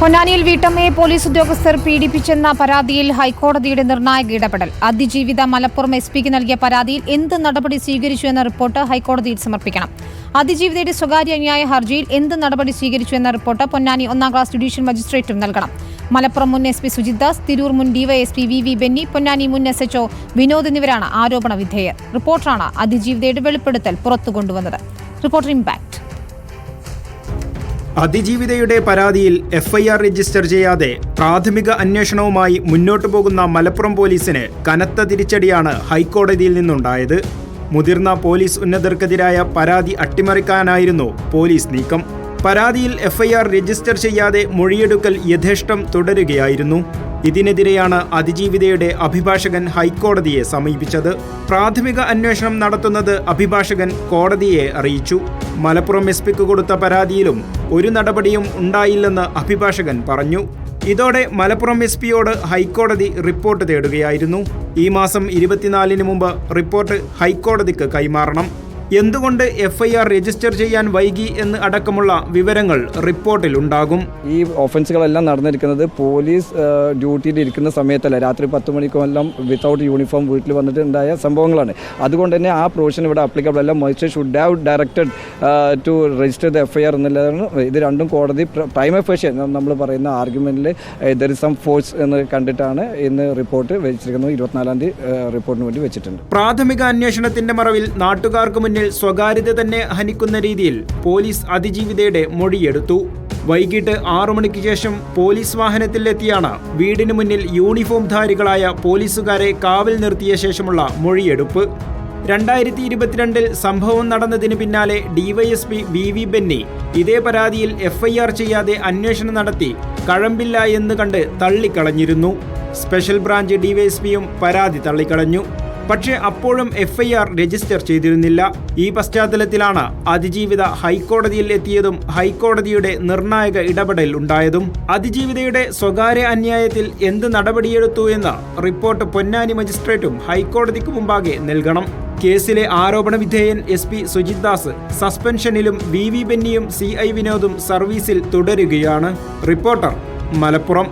പൊന്നാനിയിൽ വീട്ടമ്മയെ പോലീസ് ഉദ്യോഗസ്ഥർ പീഡിപ്പിച്ചെന്ന പരാതിയിൽ ഹൈക്കോടതിയുടെ നിർണായക ഇടപെടൽ. അതിജീവിത മലപ്പുറം എസ്പിക്ക് നൽകിയ പരാതിയിൽ എന്ത് നടപടി സ്വീകരിച്ചു എന്ന റിപ്പോർട്ട് ഹൈക്കോടതിയിൽ സമർപ്പിക്കണം. അതിജീവിതയുടെ സ്വകാര്യ അന്യായ ഹർജിയിൽ എന്ത് നടപടി സ്വീകരിച്ചു എന്ന റിപ്പോർട്ട് പൊന്നാനി 1ാം ക്ലാസ് ജുഡീഷ്യൽ മജിസ്ട്രേറ്റും നൽകണം. മലപ്പുറം മുൻ SP സുജിത് ദാസ്, തിരൂർ മുൻ DYSP VV ബെന്നി, പൊന്നാനി മുൻ SHO വിനോദ് എന്നിവരാണ് ആരോപണ വിധേയർ. റിപ്പോർട്ടറാണ് അതിജീവിതയുടെ വെളിപ്പെടുത്തൽ പുറത്തുകൊണ്ടുവന്നത്. Reporter impact. അതിജീവിതയുടെ പരാതിയിൽ FIR രജിസ്റ്റർ ചെയ്യാതെ പ്രാഥമിക അന്വേഷണവുമായി മുന്നോട്ടു പോകുന്ന മലപ്പുറം പോലീസിന് കനത്ത തിരിച്ചടിയാണ് ഹൈക്കോടതിയിൽ നിന്നുണ്ടായത്. മുതിർന്ന പോലീസ് ഉന്നതർക്കെതിരായ പരാതി അട്ടിമറിക്കാനായിരുന്നു പോലീസ് നീക്കം. പരാതിയിൽ FIR രജിസ്റ്റർ ചെയ്യാതെ മൊഴിയെടുക്കൽ യഥേഷ്ടം തുടരുകയായിരുന്നു. ഇതിനെതിരെയാണ് അതിജീവിതയുടെ അഭിഭാഷകൻ ഹൈക്കോടതിയെ സമീപിച്ചത്. പ്രാഥമിക അന്വേഷണം നടത്തുന്നത് അഭിഭാഷകൻ കോടതിയെ അറിയിച്ചു. മലപ്പുറം SPക്ക് കൊടുത്ത പരാതിയിലും ഒരു നടപടിയും ഉണ്ടായില്ലെന്ന് അഭിഭാഷകൻ പറഞ്ഞു. ഇതോടെ മലപ്പുറം SPയോട് ഹൈക്കോടതി റിപ്പോർട്ട് തേടുകയായിരുന്നു. ഈ മാസം 24-ന് മുമ്പ് റിപ്പോർട്ട് ഹൈക്കോടതിക്ക് കൈമാറണം. എന്തുകൊണ്ട് FIR രജിസ്റ്റർ ചെയ്യാൻ വൈകി എന്ന് അടക്കമുള്ള വിവരങ്ങൾ റിപ്പോർട്ടിൽ ഉണ്ടാകും. ഈ ഒഫൻസുകളെല്ലാം നടന്നിരിക്കുന്നത് പോലീസ് ഡ്യൂട്ടിയിൽ ഇരിക്കുന്ന സമയത്തല്ല, രാത്രി 10 മണിക്കെല്ലാം വിത്തൗട്ട് യൂണിഫോം വീട്ടിൽ വന്നിട്ടുണ്ടായ സംഭവങ്ങളാണ്. അതുകൊണ്ട് തന്നെ ആ പ്രൊവിഷൻ ഇവിടെ അപ്ലിക്കബിൾ അല്ല. Magistrate should have directed to register the FIR എന്നുള്ളതാണ്. ഇത് രണ്ടും കോടതി പ്രൈമ ഫേഷ്യേ നമ്മൾ പറയുന്ന ആർഗ്യുമെന്റിൽ ദർ ഇസ് സം ഫോഴ്സ് എന്ന് കണ്ടിട്ടാണ് ഇന്ന് റിപ്പോർട്ട് വെച്ചിരിക്കുന്നത്. 24-ാം തീയതി റിപ്പോർട്ടിന് വേണ്ടി വെച്ചിട്ടുണ്ട്. പ്രാഥമിക അന്വേഷണത്തിന്റെ മറവിൽ നാട്ടുകാർക്ക് മുന്നിൽ സ്വകാര്യത തന്നെ ഹനിക്കുന്ന രീതിയിൽ പോലീസ് അതിജീവിതയുടെ മൊഴിയെടുത്തു. വൈകിട്ട് 6 മണിക്ക് ശേഷം പോലീസ് വാഹനത്തിലെത്തിയാണ് വീടിന് മുന്നിൽ യൂണിഫോം ധാരികളായ പോലീസുകാരെ കാവൽ നിർത്തിയ ശേഷമുള്ള മൊഴിയെടുപ്പ്. 2022-ൽ സംഭവം നടന്നതിന് പിന്നാലെ DYSP VV ബെന്നി ഇതേ പരാതിയിൽ FIR ചെയ്യാതെ അന്വേഷണം നടത്തി കഴമ്പില്ല എന്ന് കണ്ട് തള്ളിക്കളഞ്ഞിരുന്നു. സ്പെഷ്യൽ ബ്രാഞ്ച് DYSPയും പരാതി തള്ളിക്കളഞ്ഞു. പക്ഷേ അപ്പോഴും FIR രജിസ്റ്റർ ചെയ്തിരുന്നില്ല. ഈ പശ്ചാത്തലത്തിലാണ് അതിജീവിത ഹൈക്കോടതിയിൽ എത്തിയതും ഹൈക്കോടതിയുടെ നിർണായക ഇടപെടൽ ഉണ്ടായതും. അതിജീവിതയുടെ സ്വകാര്യ അന്യായത്തിൽ എന്ത് നടപടിയെടുത്തു എന്ന റിപ്പോർട്ട് പൊന്നാനി മജിസ്ട്രേറ്റും ഹൈക്കോടതിക്ക് മുമ്പാകെ നൽകണം. കേസിലെ ആരോപണ വിധേയൻ SP Sujith Das സസ്പെൻഷനിലും VV ബെന്നിയും CI വിനോദും സർവീസിൽ തുടരുകയാണ്. റിപ്പോർട്ടർ, മലപ്പുറം.